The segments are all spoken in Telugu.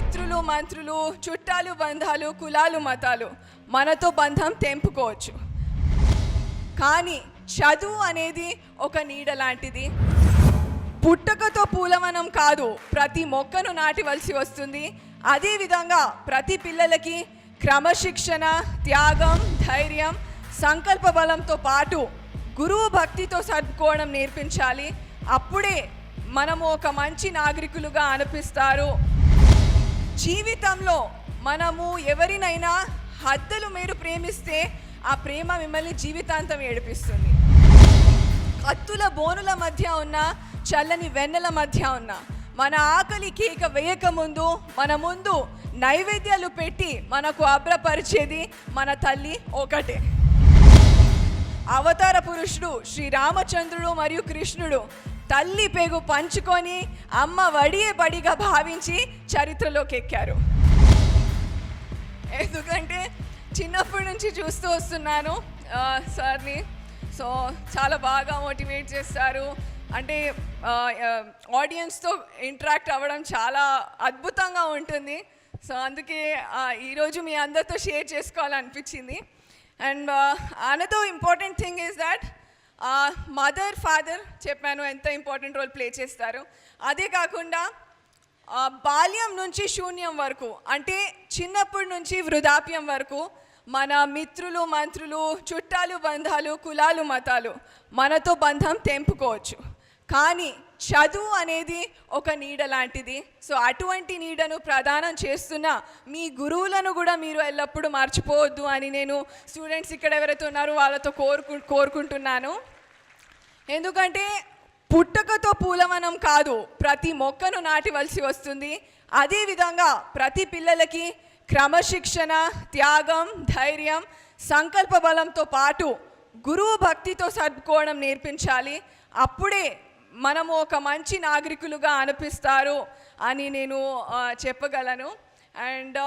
మిత్రులు మంత్రులు చుట్టాలు బంధాలు కులాలు మతాలు మనతో బంధం తెంపుకోవచ్చు, కానీ చదువు అనేది ఒక నీడ లాంటిది. పుట్టకతో పూలవనం కాదు, ప్రతి మొక్కను నాటివలసి వస్తుంది. అదేవిధంగా ప్రతి పిల్లలకి క్రమశిక్షణ, త్యాగం, ధైర్యం, సంకల్ప బలంతో పాటు గురువు భక్తితో సర్దుకోవడం నేర్పించాలి. అప్పుడే మనము ఒక మంచి నాగరికులుగా అనిపిస్తారు. జీవితంలో మనము ఎవరినైనా హద్దులు మీరు ప్రేమిస్తే ఆ ప్రేమ మిమ్మల్ని జీవితాంతం ఏడిపిస్తుంది. కత్తుల బోనుల మధ్య ఉన్న, చల్లని వెన్నెల మధ్య ఉన్న, మన ఆకలి కేక వేయకముందు మన ముందు నైవేద్యాలు పెట్టి మనకు అభ్రపరిచేది మన తల్లి ఒకటే. అవతార పురుషుడు శ్రీరామచంద్రుడు మరియు కృష్ణుడు తల్లి పేగు పంచుకొని అమ్మ వడియే బడిగా భావించి చరిత్రలోకి ఎక్కారు. ఎందుకంటే చిన్నప్పటి నుంచి చూస్తూ వస్తున్నాను సార్ని. సో చాలా బాగా మోటివేట్ చేస్తారు. అంటే ఆడియన్స్తో ఇంటరాక్ట్ అవ్వడం చాలా అద్భుతంగా ఉంటుంది. సో అందుకే ఈరోజు మీ అందరితో షేర్ చేసుకోవాలనిపించింది. And another important thing is that mother father చెప్పాను ఎంత ఇంపార్టెంట్ రోల్ ప్లే చేస్తారు. అదే కాకుండా బాల్యం నుంచి శూన్యం వరకు, అంటే చిన్నప్పటి నుంచి వృద్ధాప్యం వరకు మన మిత్రులు మంత్రులు చుట్టాలు బంధాలు కులాలు మతాలు మనతో బంధం తెంపుకోవచ్చు, కానీ చదువు అనేది ఒక నీడ లాంటిది. సో అటువంటి నీడను ప్రదానం చేస్తున్న మీ గురువులను కూడా మీరు ఎల్లప్పుడూ మర్చిపోవద్దు అని నేను స్టూడెంట్స్ ఇక్కడ ఎవరైతే ఉన్నారో వాళ్ళతో కోరుకుంటున్నాను. ఎందుకంటే పుట్టకతో పూలవనం కాదు, ప్రతి మొక్కను నాటివలసి వస్తుంది. అదేవిధంగా ప్రతి పిల్లలకి క్రమశిక్షణ, త్యాగం, ధైర్యం, సంకల్ప బలంతో పాటు గురువు భక్తితో సర్దుకోవడం నేర్పించాలి. అప్పుడే మనము ఒక మంచి నాగరికులుగా అనిపిస్తారు అని నేను చెప్పగలను. అండ్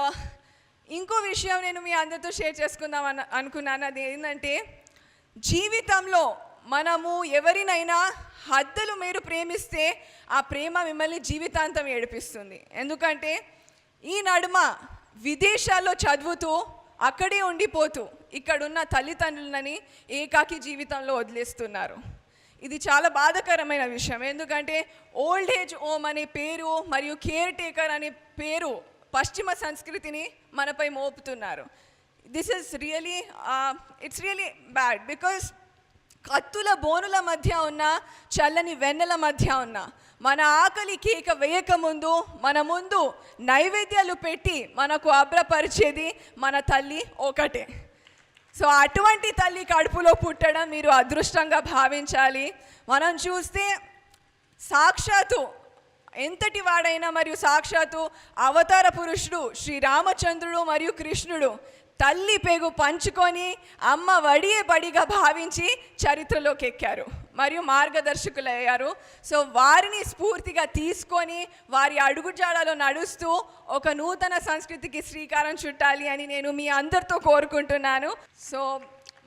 ఇంకో విషయం నేను మీ అందరితో షేర్ చేసుకుందాం అనుకున్నాను. అది ఏంటంటే జీవితంలో మనము ఎవరినైనా హద్దులు మీరు ప్రేమిస్తే ఆ ప్రేమ మిమ్మల్ని జీవితాంతం ఏడిపిస్తుంది. ఎందుకంటే ఈ నడుమ విదేశాల్లో చదువుతూ అక్కడే ఉండిపోతూ ఇక్కడున్న తల్లిదండ్రులని ఏకాకి జీవితంలో వదిలేస్తున్నారు. ఇది చాలా బాధాకరమైన విషయం. ఎందుకంటే ఓల్డ్ ఏజ్ హోమ్ అనే పేరు మరియు కేర్ టేకర్ అనే పేరు పశ్చిమ సంస్కృతిని మనపై మోపుతున్నారు. This is really it's really bad. Because కత్తుల బోనుల మధ్య ఉన్న, చల్లని వెన్నెల మధ్య ఉన్న, మన ఆకలి కేక వేయకముందు మన ముందు నైవేద్యాలు పెట్టి మనకు అభ్రపరిచేది మన తల్లి ఒకటే. సో అటువంటి తల్లి కడుపులో పుట్టడం మీరు అదృష్టంగా భావించాలి. మనం చూస్తే సాక్షాత్తు ఎంతటి వాడైనా మరియు సాక్షాత్తు అవతార పురుషుడు శ్రీరామచంద్రుడు మరియు కృష్ణుడు తల్లి పేగు పంచుకొని అమ్మ వడియే బడిగా భావించి చరిత్రలోకి ఎక్కారు మరియు మార్గదర్శకులయ్యారు. సో వారిని స్ఫూర్తిగా తీసుకొని వారి అడుగుజాడలో నడుస్తూ ఒక నూతన సంస్కృతికి శ్రీకారం చుట్టాలి అని నేను మీ అందరితో కోరుకుంటున్నాను. సో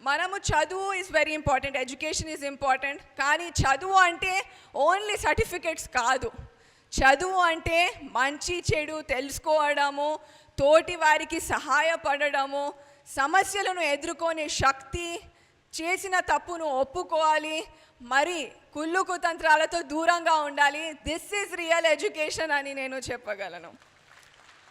మనము చదువు is very important, education is important, కానీ చదువు అంటే ఓన్లీ సర్టిఫికెట్స్ కాదు. చదువు అంటే మంచి చెడు తెలుసుకోవడము, తోటి వారికి సహాయపడడము, సమస్యలను ఎదుర్కొనే శక్తి, చేసిన తప్పును ఒప్పుకోవాలి, మరి కుళ్ళు కుతంత్రాలతో దూరంగా ఉండాలి. దిస్ ఈజ్ రియల్ ఎడ్యుకేషన్ అని నేను చెప్పగలను.